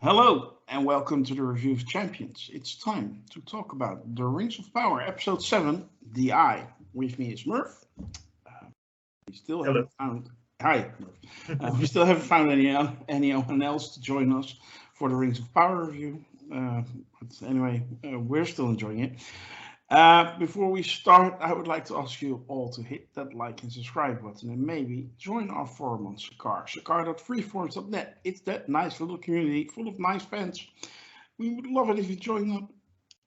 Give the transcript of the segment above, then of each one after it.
Hello and welcome to the Review of Champions. It's time to talk about The Rings of Power, Episode 7, The Eye. With me is Murph. We still Hello. haven't found. Hi, Murph. We still haven't found anyone else to join us for the Rings of Power review. But anyway, we're still enjoying it. Before we start, I would like to ask you all to hit that like and subscribe button and maybe join our forum on Sakar, sakar.freeforums.net. It's that nice little community full of nice fans. We would love it if you join up.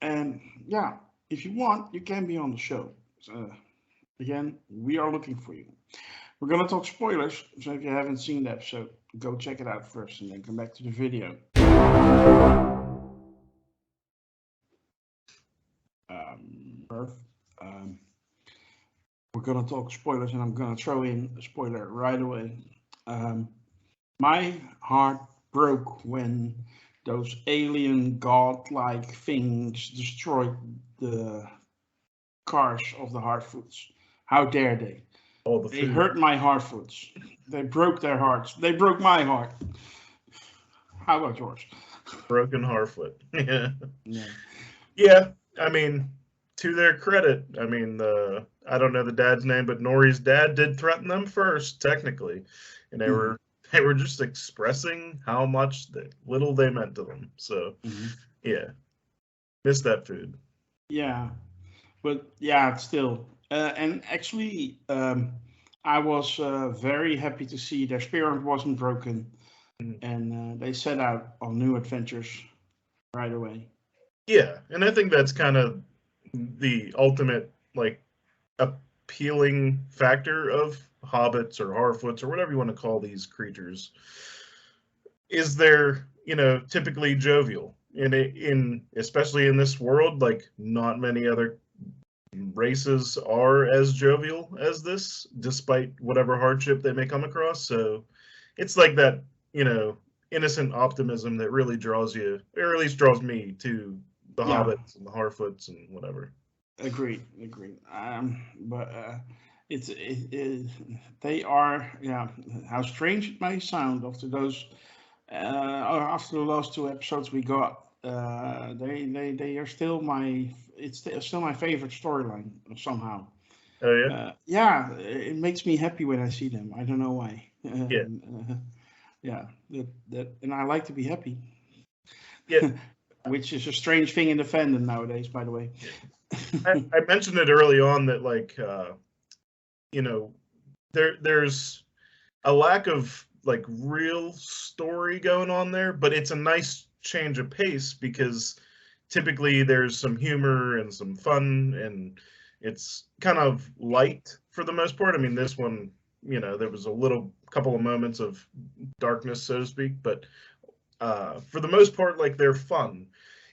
And yeah, if you want, you can be on the show. So, again, we are looking for you. We're going to talk spoilers, so if you haven't seen the episode, go check it out first and then come back to the video. Murph, we're going to talk spoilers, and I'm going to throw in a spoiler right away. My heart broke when those alien god-like things destroyed the cars of the Harfoots. How dare they? They hurt my Harfoots. They broke their hearts. They broke my heart. How about yours? Broken Harfoot. Yeah. Yeah. I mean, to their credit, I mean, I don't know the dad's name, but Nori's dad did threaten them first, technically, and they were just expressing how little they meant to them. So, yeah, miss that food. Yeah, but yeah, still, and actually, I was very happy to see their spirit wasn't broken, and they set out on new adventures right away. Yeah, and I think that's kind of the ultimate, like, appealing factor of hobbits or Harfoots or whatever you want to call these creatures. Is they're, typically jovial. In especially in this world, like, not many other races are as jovial as this, despite whatever hardship they may come across. So it's like that, innocent optimism that really draws you, or at least draws me to the Yeah, hobbits and the Harfoots and whatever. agreed. But they are, yeah. How strange it may sound after the last two episodes we got, they are still still my favorite storyline somehow. Oh yeah. Yeah, it makes me happy when I see them. I don't know why. Yeah. Yeah, and I like to be happy. Yeah. Which is a strange thing in the fandom nowadays, by the way. I mentioned it early on that, like, there's a lack of, like, real story going on there, but it's a nice change of pace because typically there's some humor and some fun, and it's kind of light for the most part. I mean, this one, there was a couple of moments of darkness, so to speak, but for the most part, like, they're fun.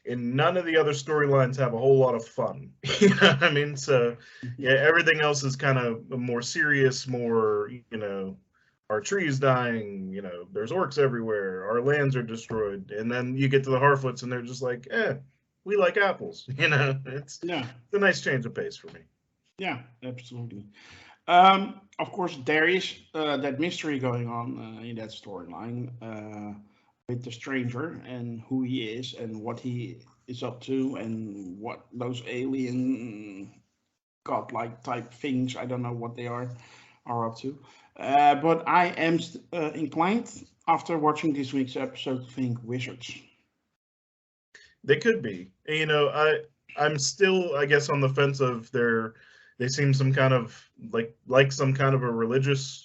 And none of the other storylines have a whole lot of fun. You know what I mean? So, yeah, everything else is kind of more serious, more, our trees dying, there's orcs everywhere, our lands are destroyed. And then you get to the Harfoots and they're just like, we like apples. It's a nice change of pace for me. Yeah, absolutely. Of course, there is that mystery going on in that storyline with the stranger and who he is and what he is up to and what those alien godlike type things, I don't know what they are up to. But I am inclined, after watching this week's episode, to think wizards. They could be. I'm still, I guess, on the fence of they seem some kind of like some kind of a religious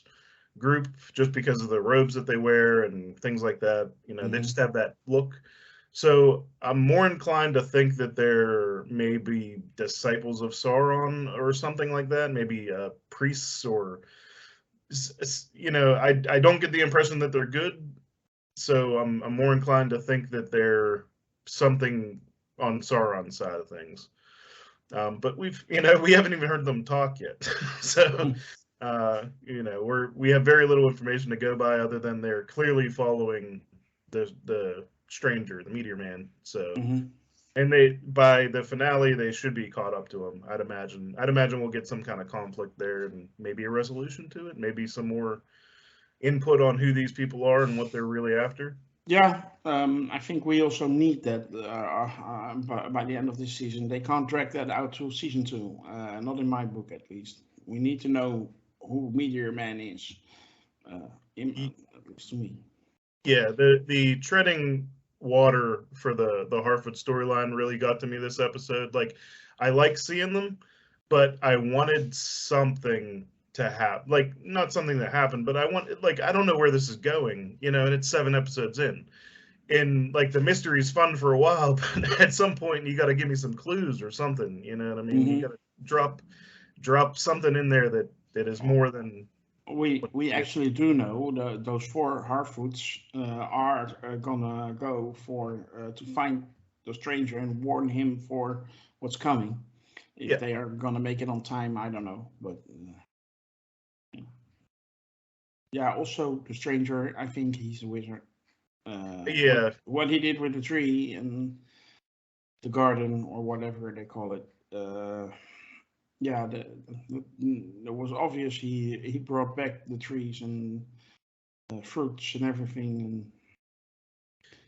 group just because of the robes that they wear and things like that. They just have that look. So I'm more inclined to think that they're maybe disciples of Sauron or something like that. Maybe priests or, I don't get the impression that they're good. So I'm more inclined to think that they're something on Sauron's side of things. But we haven't even heard them talk yet. So, we have very little information to go by other than they're clearly following the stranger, the Meteor Man. So, and by the finale, they should be caught up to him. I'd imagine we'll get some kind of conflict there and maybe a resolution to it. Maybe some more input on who these people are and what they're really after. Yeah, I think we also need that by the end of this season. They can't drag that out to season two. Not in my book, at least. We need to know who Meteor Man is. Uh, at least to me. Yeah, the treading water for the Harfoot storyline really got to me this episode. Like, I like seeing them, but I wanted something to happen. Like, not something that happened, but I want, like, I don't know where this is going, and it's 7 episodes in. And like the mystery's fun for a while, but at some point you got to give me some clues or something. You know what I mean? You got Hmm. to drop something in there that is more than what We you get. actually do know those four Harfoots are gonna go for to find the stranger and warn him for what's coming. If Yeah, they are gonna make it on time, I don't know, but yeah. Also, the stranger, I think he's a wizard. yeah, What he did with the tree and the garden or whatever they call it. Yeah, it was obvious he brought back the trees and fruits and everything. And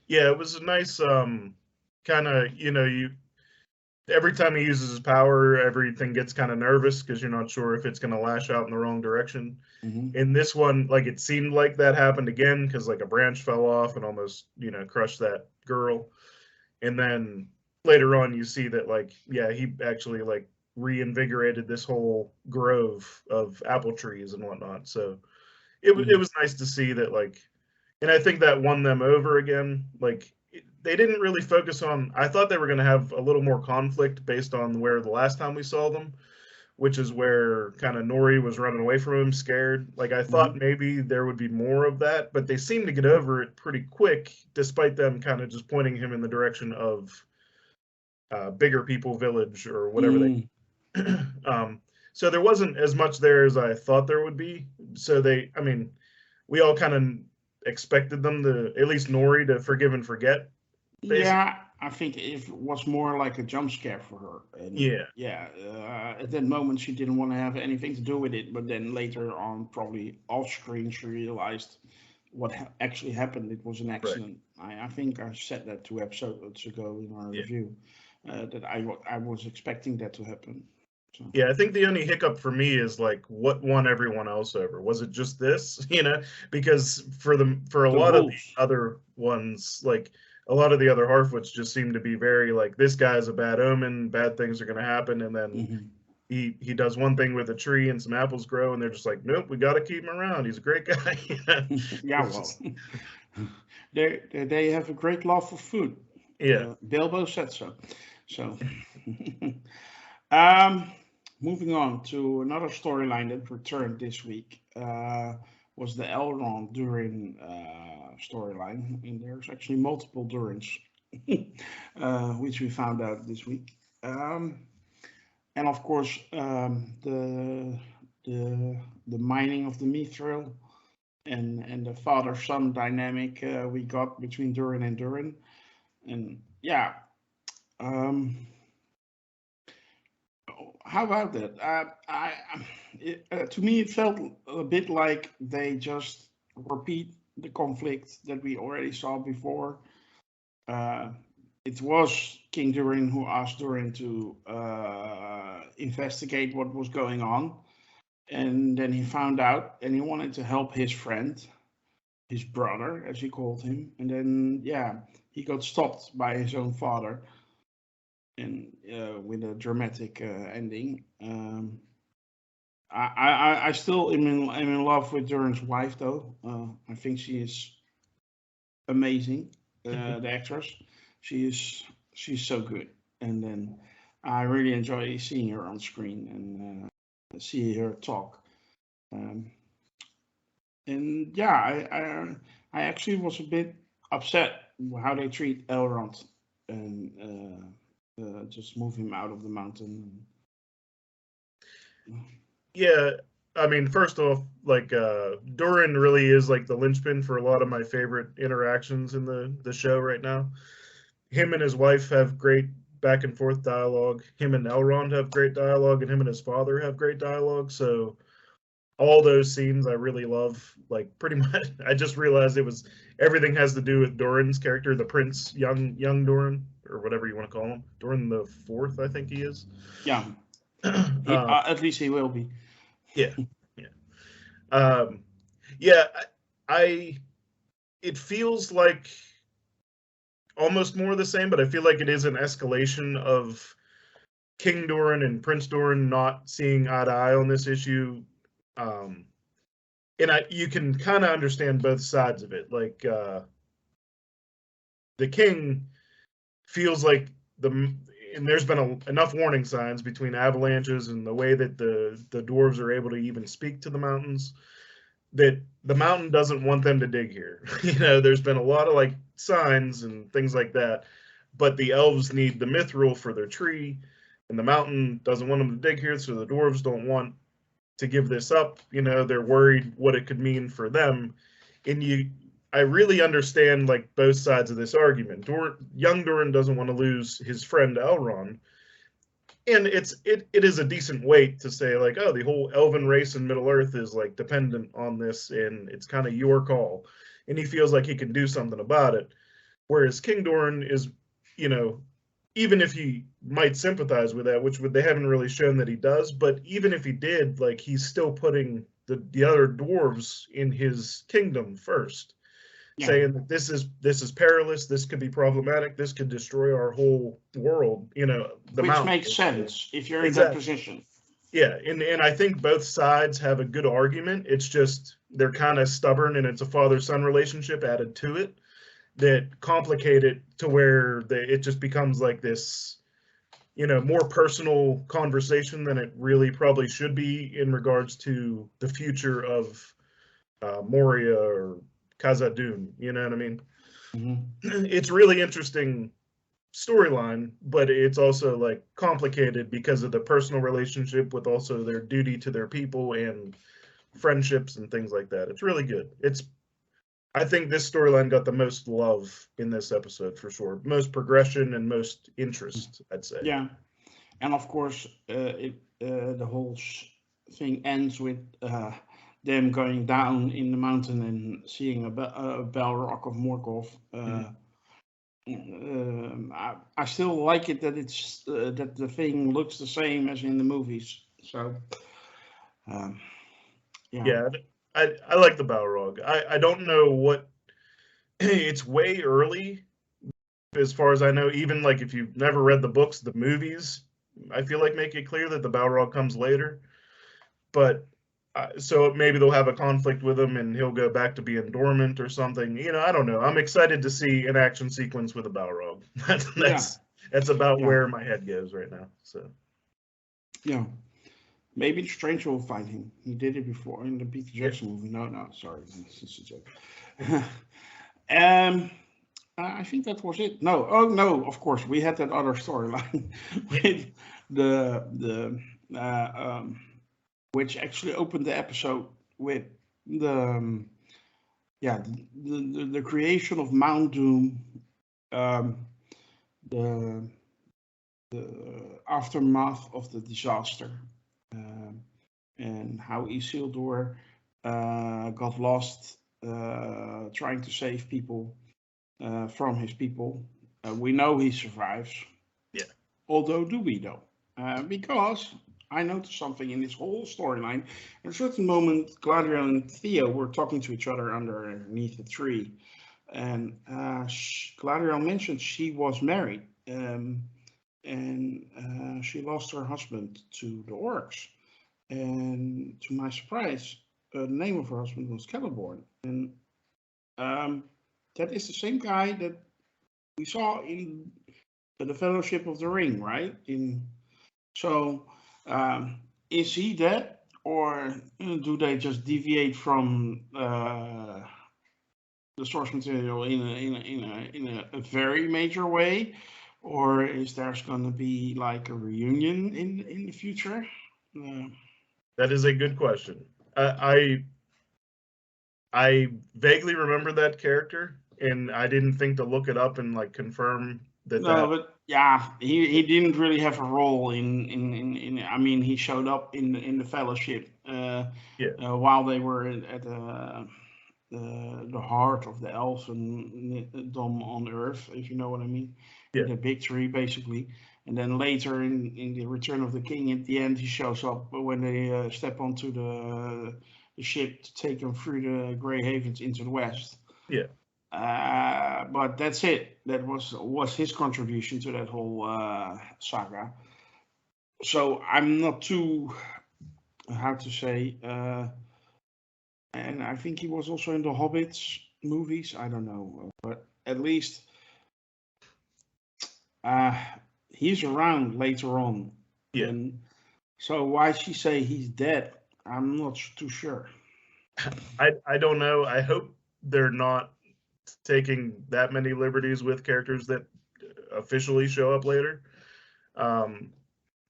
yeah. It was a nice kind of you every time he uses his power, everything gets kind of nervous because you're not sure if it's going to lash out in the wrong direction. mhm. In this one, like it seemed like that happened again because like a branch fell off and almost crushed that girl. And then later on, you see that like yeah, he actually like reinvigorated this whole grove of apple trees and whatnot. So it Mhm. was nice to see that like, and I think that won them over again. Like they didn't really focus on. I thought they were going to have a little more conflict based on where the last time we saw them, which is where kind of Nori was running away from him, scared. Like I thought Mhm. maybe there would be more of that, but they seemed to get over it pretty quick, despite them kind of just pointing him in the direction of Bigger People Village or whatever Mm. they. So there wasn't as much there as I thought there would be. So I mean, we all kind of expected them to, at least Nori, to forgive and forget, basically. Yeah, I think it was more like a jump scare for her, and Yeah, yeah, at that moment she didn't want to have anything to do with it. But then later on, probably off screen, she realized what actually happened. It was an right. accident. I think I said that 2 episodes ago in our Yeah. review that I was expecting that to happen. So Yeah, I think the only hiccup for me is like what won everyone else over? Was it just this? Because for a the lot of the wolves. other ones, like a lot of the other Harfoots just seem to be very like this guy's a bad omen, bad things are gonna happen, and then Hmm. he does one thing with a tree and some apples grow, and they're just like, nope, we got to keep him around. He's a great guy. Yeah, It's well, just they have a great love for food. yeah, Bilbo said so. So, um, moving on to another storyline that returned this week was the Elrond Durin storyline, and there's actually multiple Durins, which we found out this week. And of course, the the mining of the Mithril and the father son dynamic we got between Durin and Durin. And yeah, um, how about that? To me, it felt a bit like they just repeat the conflict that we already saw before. Uh, it was King Durin who asked Durin to investigate what was going on, and then he found out, and he wanted to help his friend, his brother, as he called him, and then yeah, he got stopped by his own father, and with a dramatic ending. I still am in love with Durin's wife though. I think she is amazing. The actress, she is she's so good, and then I really enjoy seeing her on screen and see her talk. Um, and yeah, I actually was a bit upset how they treat Elrond and just move him out of the mountain. yeah. I mean, first off, like Durin really is like the linchpin for a lot of my favorite interactions in the show right now. Him and his wife have great back and forth dialogue. Him and Elrond have great dialogue, and him and his father have great dialogue. So all those scenes I really love. Like pretty much, I just realized everything has to do with Doran's character, the Prince, young Doran, or whatever you want to call him. Doran the Fourth, I think he is. Yeah, at least he will be. Yeah, yeah, yeah. I it feels like almost more of the same, but I feel like it is an escalation of King Doran and Prince Doran not seeing eye to eye on this issue. And you can kind of understand both sides of it. Like the king feels like and there's been enough warning signs between avalanches and the way that the dwarves are able to even speak to the mountains, that the mountain doesn't want them to dig here. There's been a lot of like signs and things like that, but the elves need the mithril for their tree, and the mountain doesn't want them to dig here, so the dwarves don't want to give this up. They're worried what it could mean for them. And I really understand like both sides of this argument. Young Doran doesn't want to lose his friend Elrond, and it is a decent weight to say like, oh, the whole elven race in Middle Earth is like dependent on this, and it's kind of your call, and he feels like he can do something about it. Whereas King Doran is, even if he might sympathize with that, which they haven't really shown that he does, but even if he did, like he's still putting the other dwarves in his kingdom first. Yeah. Saying that this is perilous, this could be problematic, this could destroy our whole world, which makes sense if you're in that position. Yeah, and I think both sides have a good argument. It's just they're kind of stubborn, and it's a father-son relationship added to it that complicate it to where it just becomes like this, more personal conversation than it really probably should be in regards to the future of Moria or Khazad-dûm, you know what I mean? Mm-hmm. It's really interesting storyline, but it's also like complicated because of the personal relationship with also their duty to their people and friendships and things like that. It's really good. I think this storyline got the most love in this episode for sure. Most progression and most interest, I'd say. Yeah, and of course, the whole thing ends with them going down in the mountain and seeing a Balrog of Morgoth. I still like it that it's that the thing looks the same as in the movies. So, yeah, I like the Balrog. I don't know what. It's way early, as far as I know. Even like if you've never read the books, the movies, I feel like make it clear that the Balrog comes later. But so maybe they'll have a conflict with him, and he'll go back to being dormant or something. I don't know. I'm excited to see an action sequence with a Balrog. That's about where my head goes right now. So yeah, maybe Strange will find him. He did it before in the Peter Jackson movie. No, sorry, this is a joke. I think that was it. No, of course we had that other storyline with the which actually opened the episode with the creation of Mount Doom, the aftermath of the disaster, and how Isildur got lost trying to save people from his people. We know he survives. Yeah. Although, do we though? Because I noticed something in this whole storyline. At a certain moment, Galadriel and Theo were talking to each other underneath the tree, and Galadriel mentioned she was married, and she lost her husband to the orcs. And to my surprise, the name of her husband was Celeborn, and that is the same guy that we saw in the Fellowship of the Ring, right? Is he dead, or do they just deviate from the source material in a very major way, or is there going to be like a reunion in the future? That is a good question. I vaguely remember that character, and I didn't think to look it up and like confirm that. No, but yeah, he didn't really have a role in. I mean, he showed up in the Fellowship while they were at the heart of the elfdom on Earth, if you know what I mean. Yeah. The big tree, basically. And then later in the Return of the King, at the end, he shows up when they step onto the ship to take them through the Grey Havens into the west. Yeah. But that's it. That was his contribution to that whole saga. So I'm not too, how to say, and I think he was also in the Hobbits movies. I don't know, but at least he's around later on. Yeah. And so why she say he's dead? I'm not too sure. I don't know. I hope they're not taking that many liberties with characters that officially show up later.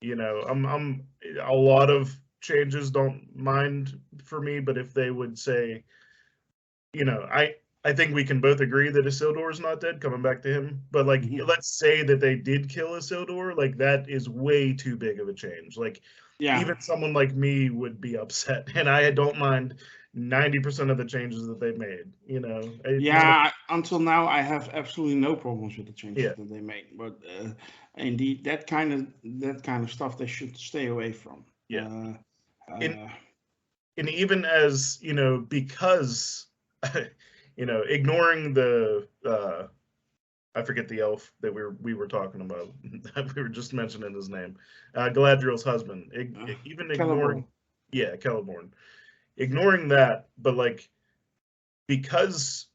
You know, I'm a lot of changes don't mind for me, but if they would say, you know, I think we can both agree that Isildur is not dead, coming back to him. But like, let's say that they did kill Isildur, like that is way too big of a change. Like, even someone like me would be upset, and I don't mind 90% of the changes that they've made. You know. Until now I have absolutely no problems with the changes that they made, but indeed that kind of stuff they should stay away from. Yeah. And even as you know, because you know, ignoring the I forget the elf that we were talking about. We were just mentioning his name, Galadriel's husband. Even ignoring, Celeborn. Ignoring that, but like, because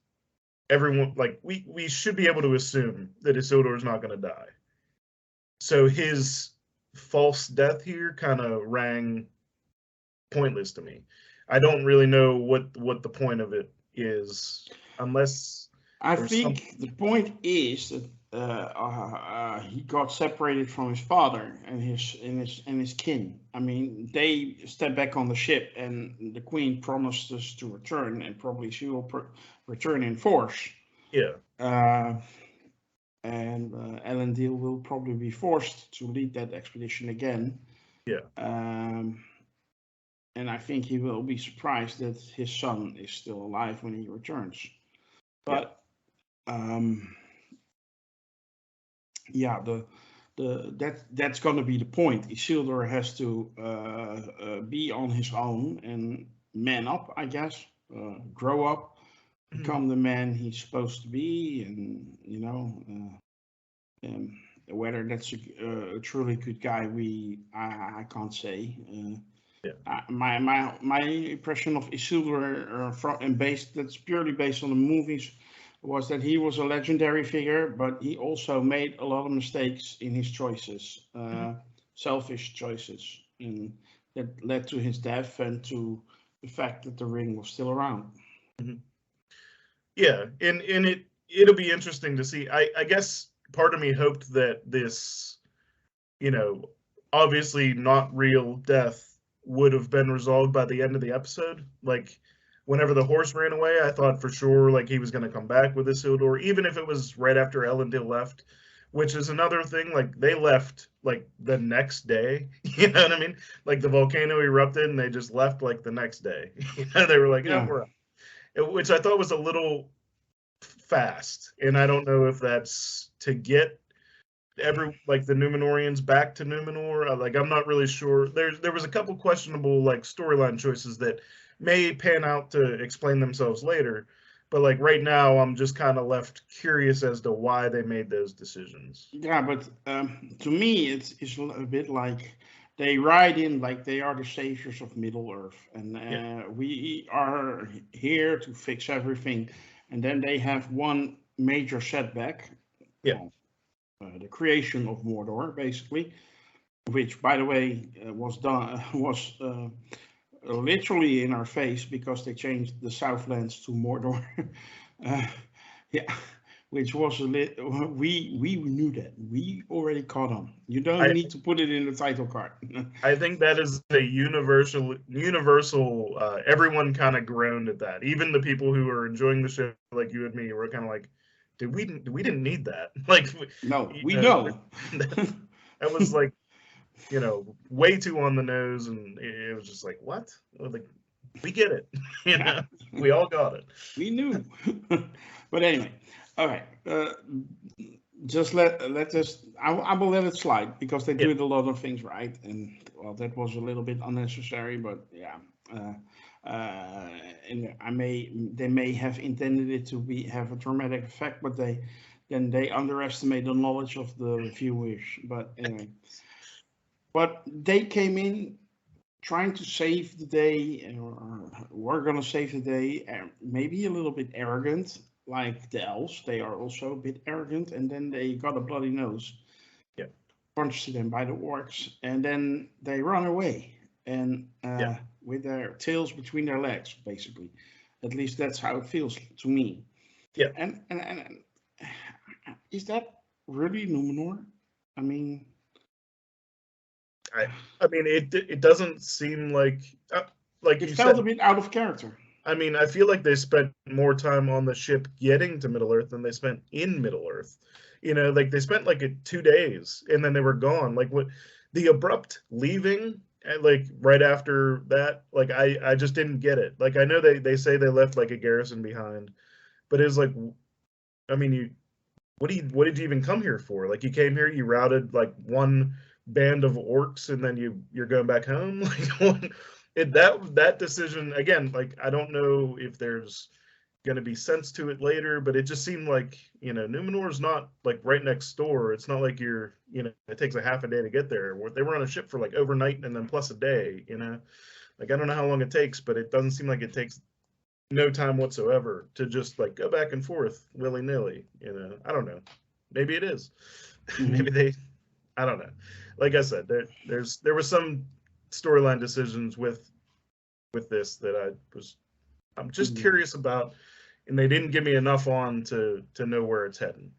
everyone, like, we should be able to assume that Isildur is not going to die. So his false death here kind of rang pointless to me. I don't really know what the point of it is, unless I think the point is that he got separated from his father and his kin. I mean, they stepped back on the ship, and the queen promised us to return, and probably she will return in force. Yeah. And Elendil will probably be forced to lead that expedition again. Yeah. And I think he will be surprised that his son is still alive when he returns. But that's going to be the point. Isildur has to be on his own and man up, I guess, grow up, become the man he's supposed to be, and you know, whether that's a truly good guy, I can't say. My impression of Isildur, that's purely based on the movies, was that he was a legendary figure, but he also made a lot of mistakes in his choices, selfish choices, and that led to his death and to the fact that the ring was still around. Yeah, and it'll be interesting to see. I guess part of me hoped that this, you know, obviously not real death would have been resolved by the end of the episode. Like, whenever the horse ran away, I thought for sure like he was going to come back with Isildur, even if it was right after Elendil left, which is another thing. Like, they left like the next day. You know what I mean? Like, the volcano erupted and they just left like the next day. You know, they were like, "Oh, we're up," which I thought was a little fast. And I don't know if that's to get like the Numenorians back to Numenor. Like, I'm not really sure. There was a couple questionable like storyline choices that may pan out to explain themselves later, but like right now I'm just kind of left curious as to why they made those decisions. Yeah, but to me it's a bit like they ride in like they are the saviors of Middle Earth, and we are here to fix everything, and then they have one major setback. The creation of Mordor, basically, which, by the way, was literally in our face because they changed the Southlands to Mordor. Which was we knew that. We already caught on. You don't need to put it in the title card. I think that is a universal. Everyone kind of groaned at that. Even the people who are enjoying the show, like you and me, were kind of like, we didn't need that. Like, no, we know. That was like, you know, way too on the nose, and it was just like, what? Like, We get it. Yeah, We all got it. we knew. But anyway, all right. Just let us. I will let it slide because they Yeah. do a lot of things right, and well, that was a little bit unnecessary. But yeah, uh, uh, and they may have intended it to have a dramatic effect, but they underestimate the knowledge of the viewers. But anyway, but they came in trying to save the day, or we're gonna save the day, maybe a little bit arrogant, like the elves. They are also a bit arrogant, and then they got a bloody nose Yeah. punched them by the orcs, and then they run away, and Yeah. with their tails between their legs, basically. At least that's how it feels to me. Yeah. And is that really Numenor? I mean, I I mean, it doesn't seem like it you felt a said. bit out of character. I mean, I feel like they spent more time on the ship getting to Middle Earth than they spent in Middle Earth. Like they spent like 2 days and then they were gone. Like what the abrupt leaving, like right after that, like I just didn't get it. Like I know they say they left like a garrison behind, but it was like, I mean, what did you even come here for? Like you came here, you routed like one band of orcs, and then you're going back home. Like that decision again. Like I don't know if there's going to be sense to it later, but it just seemed like Numenor's not like right next door. It's not like it takes a half a day to get there. They were on a ship for like overnight and then plus a day. Like I don't know how long it takes, but it doesn't seem like it takes no time whatsoever to just like go back and forth willy nilly. I don't know. Maybe it is. Maybe Mhm. I don't know. Like I said, there was some storyline decisions with this that I'm just Mhm. curious about, and they didn't give me enough on to know where it's heading.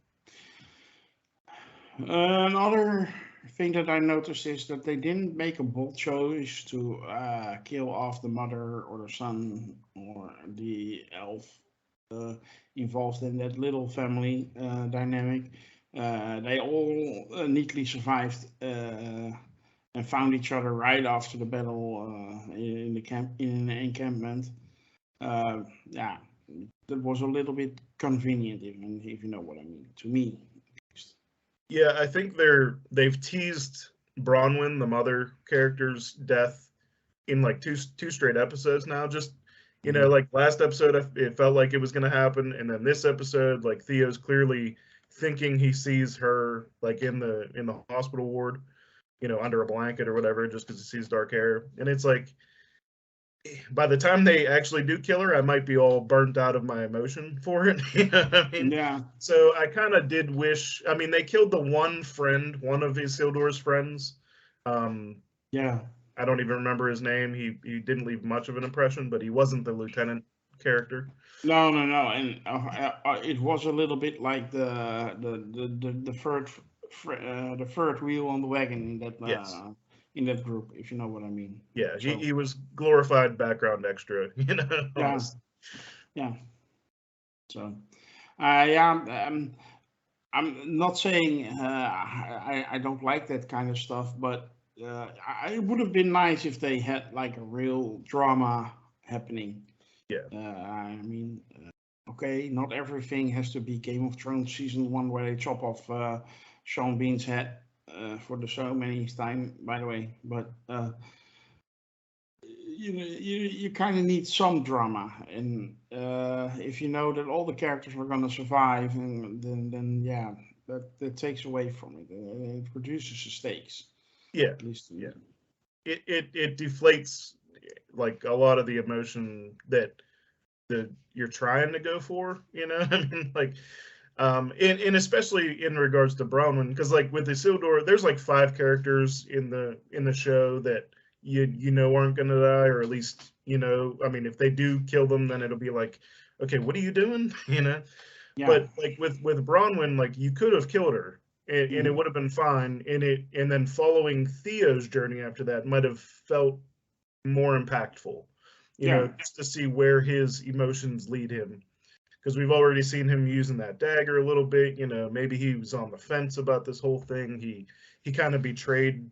Another thing that I noticed is that they didn't make a bold choice to kill off the mother or the son or the elf uh, involved in that little family dynamic. They all neatly survived and found each other right after the battle in the camp in the encampment. Yeah, that was a little bit convenient, if you know what I mean. To me. Yeah, I think they've teased Bronwyn, the mother character's death, in like two straight episodes now. Just Mhm. like last episode, it felt like it was going to happen, and then this episode, like Theo's clearly thinking he sees her like in the hospital ward, under a blanket or whatever, just because he sees dark hair, and it's like by the time they actually do kill her, I might be all burnt out of my emotion for it. You know what I mean? Yeah, So I kind of did wish. I mean, they killed the one friend, one of Isildur's friends. Um, yeah. I don't even remember his name. He didn't leave much of an impression, but he wasn't the lieutenant character. No, no, no. And it was a little bit like the third wheel on the wagon Yes. in that group, if you know what I mean. Yeah, he, So he was glorified background extra, yeah, almost. yeah. So yeah, I'm not saying I don't like that kind of stuff, but it would have been nice if they had like a real drama happening. Yeah. I mean, okay, not everything has to be Game of Thrones season one where they chop off Sean Bean's head for the so many time, by the way. But you kind of need some drama, and if you know that all the characters are gonna survive, and then yeah, that takes away from it. It reduces the stakes, Yeah. at least to Yeah. me. It deflates like a lot of the emotion that you're trying to go for. I mean, like and especially in regards to Bronwyn, because like with Isildur, there's like 5 characters in the show that aren't gonna die, or at least I mean, if they do kill them, then it'll be like, okay, what are you doing? Yeah. But like with Bronwyn, like you could have killed her, and it Mhm. would have been fine. And then following Theo's journey after that might have felt more impactful. Yeah. Just to see where his emotions lead him, because we've already seen him using that dagger a little bit. Maybe he was on the fence about this whole thing. He kind of betrayed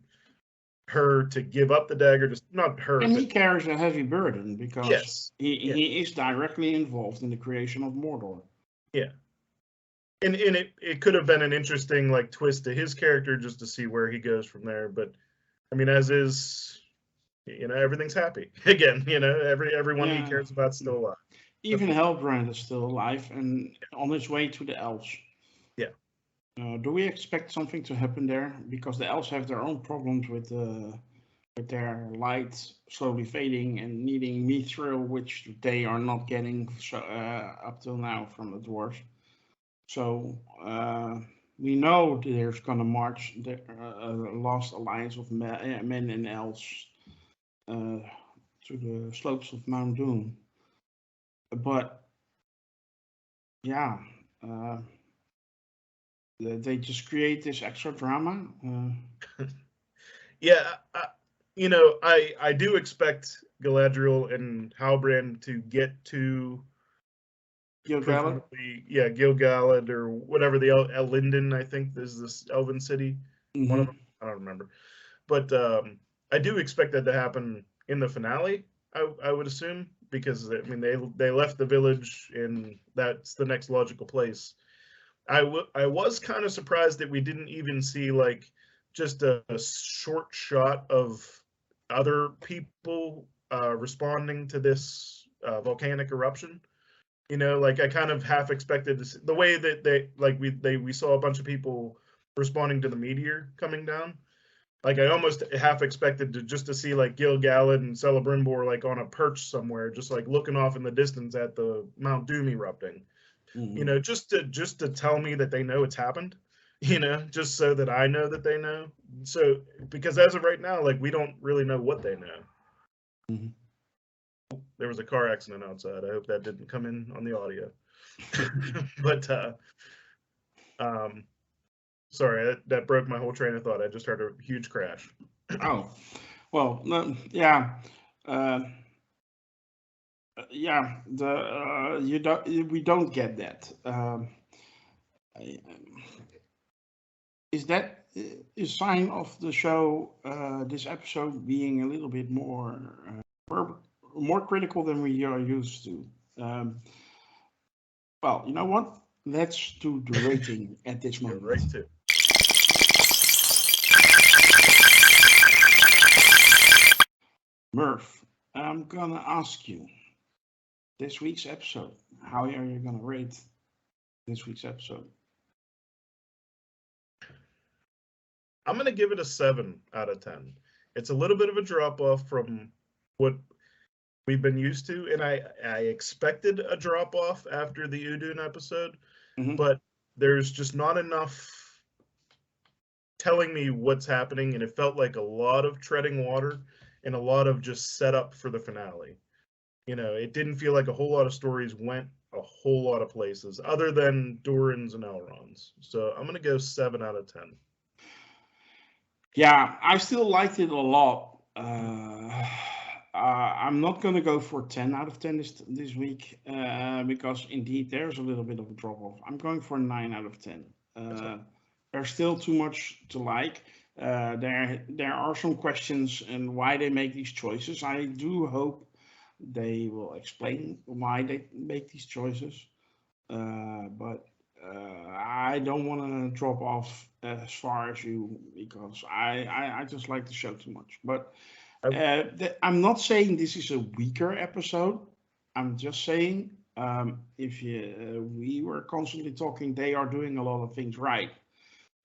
her to give up the dagger, just not her, And but he carries a heavy burden because yes, yeah, he is directly involved in the creation of Mordor. yeah. And it could have been an interesting like twist to his character just to see where he goes from there. But I mean, as is, everything's happy again. Everyone he Yeah. cares about still alive. Even Halbrand is still alive and on his way to the elves. Yeah. Do we expect something to happen there? Because the elves have their own problems with their light slowly fading and needing mithril, which they are not getting up till now from the dwarves. So we know there's gonna march the last alliance of men and elves to the slopes of Mount Doom. But yeah, they just create this extra drama. Yeah, I do expect Galadriel and Halbrand to get to Gil-galad. Gil-galad or whatever the Elendil, I think is this Elven city. One of them, I don't remember, but I do expect that to happen in the finale. I would assume, because I mean they left the village and that's the next logical place. I was kind of surprised that we didn't even see like just a short shot of other people responding to this volcanic eruption. Like I kind of half expected to see, the way that we saw a bunch of people responding to the meteor coming down. Like I almost half expected to see like Gil-galad and Celebrimbor like on a perch somewhere, just like looking off in the distance at the Mount Doom erupting. Just to tell me that they know it's happened. Just so that I know that they know. So because as of right now, like we don't really know what they know. There was a car accident outside. I hope that didn't come in on the audio. But sorry, that broke my whole train of thought. I just heard a huge crash. Oh, well, no, yeah, yeah. We don't get that. Is that a sign of the show? This episode being a little bit more critical than we are used to. Well, you know what? Let's do the rating at this moment. Right too. Murph, I'm gonna ask you this week's episode. How are you gonna rate this week's episode? I'm gonna give it a 7 out of 10. It's a little bit of a drop off from what we've been used to, and I expected a drop off after the Udun episode, but there's just not enough telling me what's happening, and it felt like a lot of treading water and a lot of just setup for the finale. It didn't feel like a whole lot of stories went a whole lot of places other than Durin's and Elrond's. So I'm gonna go 7 out of 10. Yeah, I still liked it a lot. I'm not going to go for 10 out of 10 this week because indeed there's a little bit of a drop off. I'm going for 9 out of 10. There's still too much to like. There are some questions and why they make these choices. I do hope they will explain why they make these choices. But I don't want to drop off as far as you because I just like the show too much. But I'm not saying this is a weaker episode. I'm just saying if we were constantly talking, they are doing a lot of things right.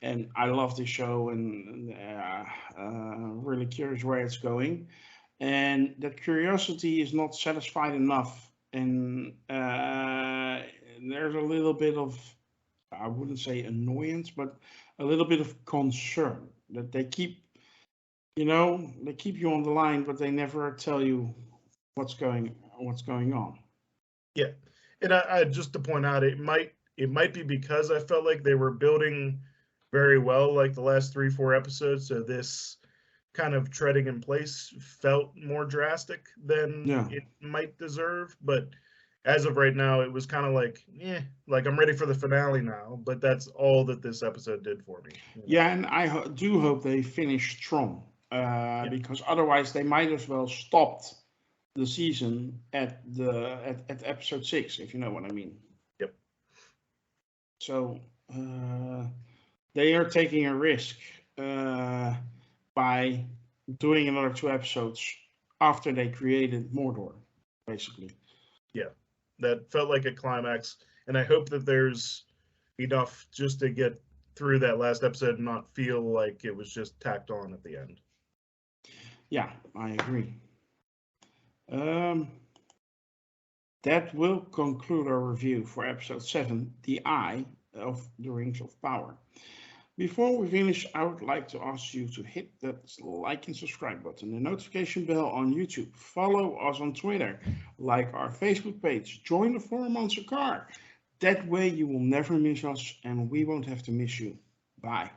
And I love this show and really curious where it's going. And that curiosity is not satisfied enough. And there's a little bit of, I wouldn't say annoyance, but a little bit of concern that they keep, they keep you on the line, but they never tell you what's going on. Yeah, and I just to point out, it might be because I felt like they were building very well, like the last 3-4 episodes. So this kind of treading in place felt more drastic than it might deserve. But as of right now, it was kind of like, like I'm ready for the finale now. But that's all that this episode did for me. Yeah, and I do hope they finish strong. because otherwise they might as well stopped the season at episode 6, if you know what I mean. Yep. So they are taking a risk by doing another 2 episodes after they created Mordor, basically. Yeah, that felt like a climax, and I hope that there's enough just to get through that last episode and not feel like it was just tacked on at the end. Yeah, I agree. That will conclude our review for episode 7, The Eye of the Rings of Power. Before we finish, I would like to ask you to hit that like and subscribe button, the notification bell on YouTube, follow us on Twitter, like our Facebook page, join the forum on Sakar. That way you will never miss us and we won't have to miss you. Bye.